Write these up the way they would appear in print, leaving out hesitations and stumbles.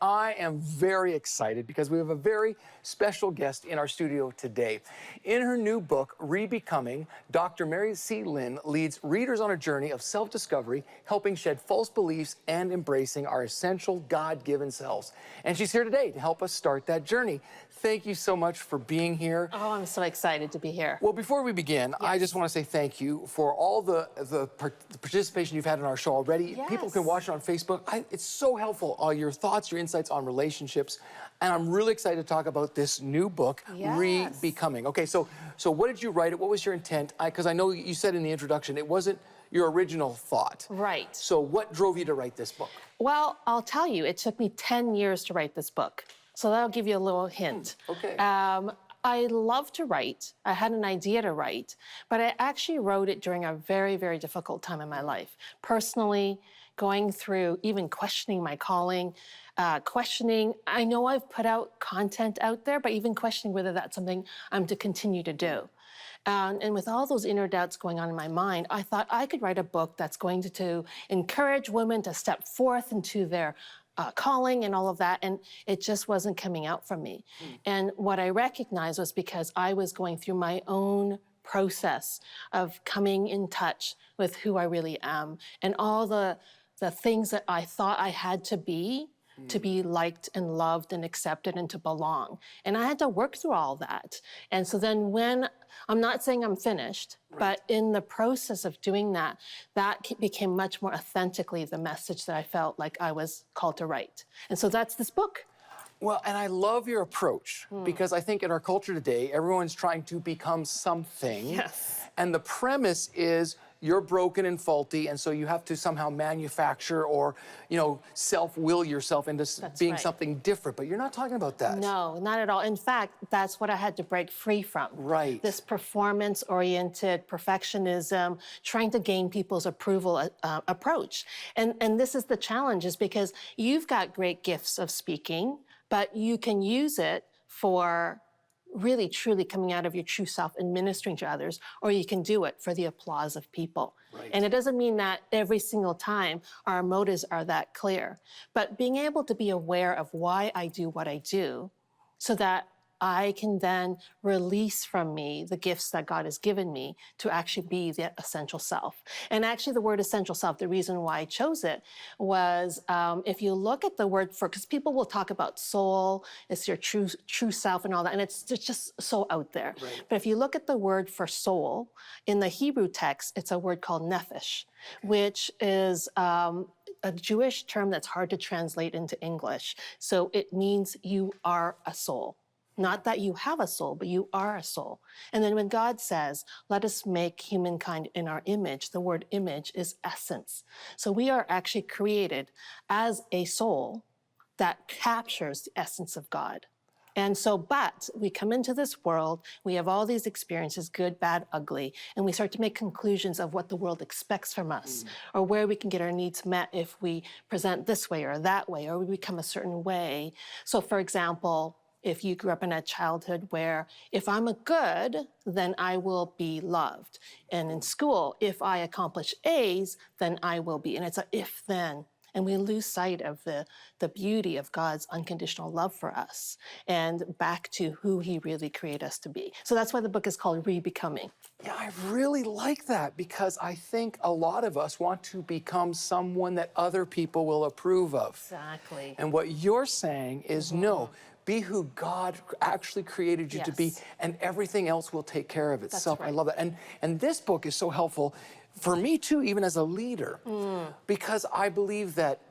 I am very excited because we have a very special guest in our studio today. In her new book, Rebecoming, Dr. Mary C. Lynn leads readers on a journey of self-discovery, helping shed false beliefs and embracing our essential God-given selves. And she's here today to help us start that journey. Thank you so much for being here. Oh, I'm so excited to be here. Well, before we begin, I just want to say thank you for all the participation you've had in our show already. Yes. People can watch it on Facebook. It's so helpful, all your thoughts, your insights on relationships. And I'm really excited to talk about this new book, Rebecoming. Okay, so what did you write? What was your intent? Because I know you said in the introduction, it wasn't your original thought. Right. So what drove you to write this book? Well, I'll tell you, it took me 10 years to write this book. So that'll give you a little hint. Okay. I love to write. I had an idea to write, but I actually wrote it during a very, very difficult time in my life. Personally, going through, even questioning my calling, I know I've put out content out there, but even questioning whether that's something I'm to continue to do. And with all those inner doubts going on in my mind, I thought I could write a book that's going to encourage women to step forth into their calling and all of that, and it just wasn't coming out from me. And what I recognized was because I was going through my own process of coming in touch with who I really am and all the things that I thought I had to be liked and loved and accepted and to belong. And I had to work through all that. And so then when, I'm not saying I'm finished, but in the process of doing that, that became much more authentically the message that I felt like I was called to write. And so that's this book. Well, and I love your approach because I think in our culture today, everyone's trying to become something. Yes. And the premise is you're broken and faulty, and so you have to somehow manufacture or, self-will yourself into being something different. But you're not talking about that. No, not at all. In fact, that's what I had to break free from. Right. This performance-oriented perfectionism, trying to gain people's approval approach. And this is the challenge, is because you've got great gifts of speaking, but you can use it for really truly coming out of your true self and ministering to others, or you can do it for the applause of people. Right. And it doesn't mean that every single time our motives are that clear, but being able to be aware of why I do what I do so that I can then release from me the gifts that God has given me to actually be the essential self. And actually the word essential self, the reason why I chose it was, if you look at the word for, because people will talk about soul, it's your true self and all that, and it's just so out there. Right. But if you look at the word for soul, in the Hebrew text, it's a word called nephesh, which is a Jewish term that's hard to translate into English. So it means you are a soul. Not that you have a soul, but you are a soul. And then when God says, let us make humankind in our image, the word image is essence. So we are actually created as a soul that captures the essence of God. And so, but we come into this world, we have all these experiences, good, bad, ugly, and we start to make conclusions of what the world expects from us, or where we can get our needs met if we present this way or that way, or we become a certain way. So for example, if you grew up in a childhood where if I'm a good, then I will be loved. And in school, if I accomplish A's, then I will be. And it's a if-then. And we lose sight of the beauty of God's unconditional love for us and back to who he really created us to be. So that's why the book is called Rebecoming. Yeah, I really like that because I think a lot of us want to become someone that other people will approve of. Exactly. And what you're saying is no. Be who God actually created you to be, and everything else will take care of itself. That's right. I love that. And this book is so helpful for me, too, even as a leader, because I believe that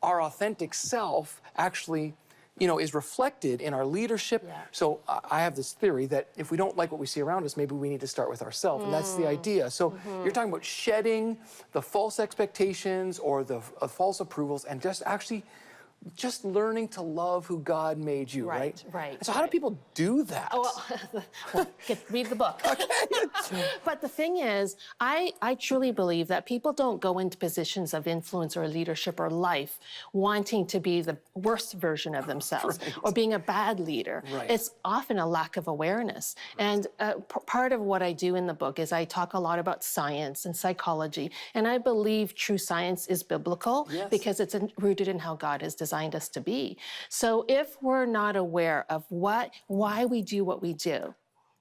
our authentic self actually, is reflected in our leadership. Yeah. So I have this theory that if we don't like what we see around us, maybe we need to start with ourselves, and that's the idea. So you're talking about shedding the false expectations or the false approvals and just learning to love who God made you, right? Right. So how do people do that? Oh, well, read the book. Okay. But the thing is, I truly believe that people don't go into positions of influence or leadership or life wanting to be the worst version of themselves or being a bad leader. Right. It's often a lack of awareness. And part of what I do in the book is I talk a lot about science and psychology. And I believe true science is biblical because it's rooted in how God has designed designed us to be. So if we're not aware of why we do what we do,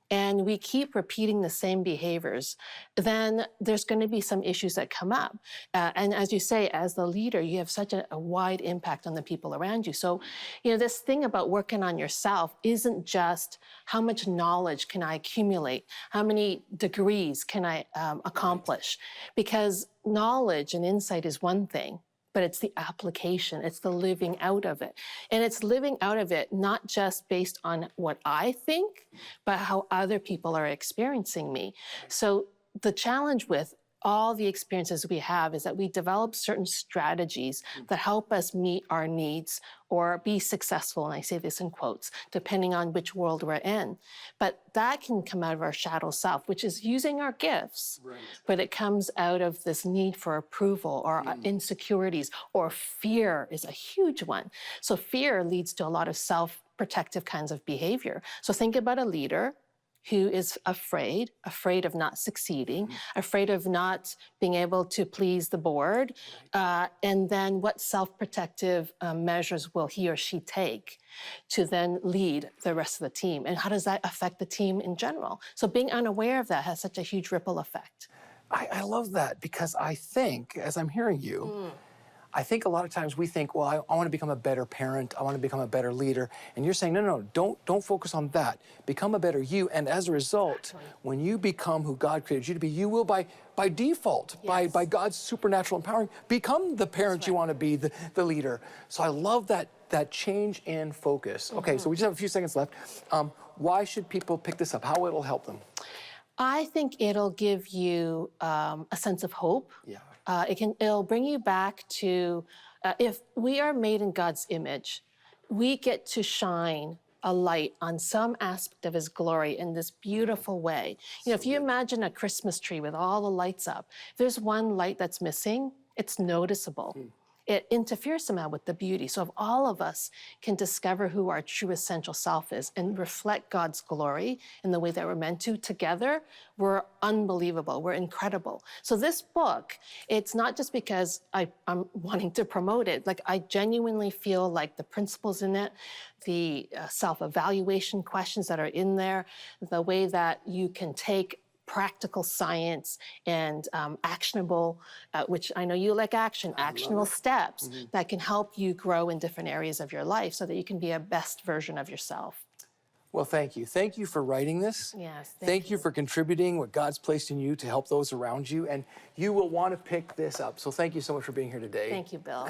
and we keep repeating the same behaviors, then there's going to be some issues that come up. And as you say, as the leader, you have such a wide impact on the people around you. So, this thing about working on yourself isn't just how much knowledge can I accumulate, how many degrees can I accomplish, because knowledge and insight is one thing, but it's the application, it's the living out of it. And it's living out of it not just based on what I think, but how other people are experiencing me. So the challenge with all the experiences we have is that we develop certain strategies that help us meet our needs or be successful, and I say this in quotes, depending on which world we're in. But that can come out of our shadow self, which is using our gifts, but it comes out of this need for approval or insecurities, or fear is a huge one. So fear leads to a lot of self-protective kinds of behavior. So think about a leader who is afraid of not succeeding, afraid of not being able to please the board, and then what self-protective measures will he or she take to then lead the rest of the team? And how does that affect the team in general? So being unaware of that has such a huge ripple effect. I love that, because I think, as I'm hearing you, I think a lot of times we think, well, I want to become a better parent, I want to become a better leader. And you're saying, no, don't focus on that. Become a better you. And as a result, when you become who God created you to be, you will by default, by God's supernatural empowering, become the parent you want to be, the leader. So I love that change in focus. Okay, so we just have a few seconds left. Why should people pick this up? How it'll help them? I think it'll give you a sense of hope. Yeah. It'll bring you back to, if we are made in God's image, we get to shine a light on some aspect of his glory in this beautiful way. If you imagine a Christmas tree with all the lights up, if there's one light that's missing, it's noticeable. It interferes somehow with the beauty. So if all of us can discover who our true essential self is and reflect God's glory in the way that we're meant to together, we're unbelievable, we're incredible. So this book, it's not just because I'm wanting to promote it. Like, I genuinely feel like the principles in it, the self-evaluation questions that are in there, the way that you can take practical science and actionable, which I know you like actionable steps that can help you grow in different areas of your life so that you can be a best version of yourself. Well, thank you. Thank you for writing this. Yes, Thank you for contributing what God's placed in you to help those around you. And you will want to pick this up. So thank you so much for being here today. Thank you, Bill.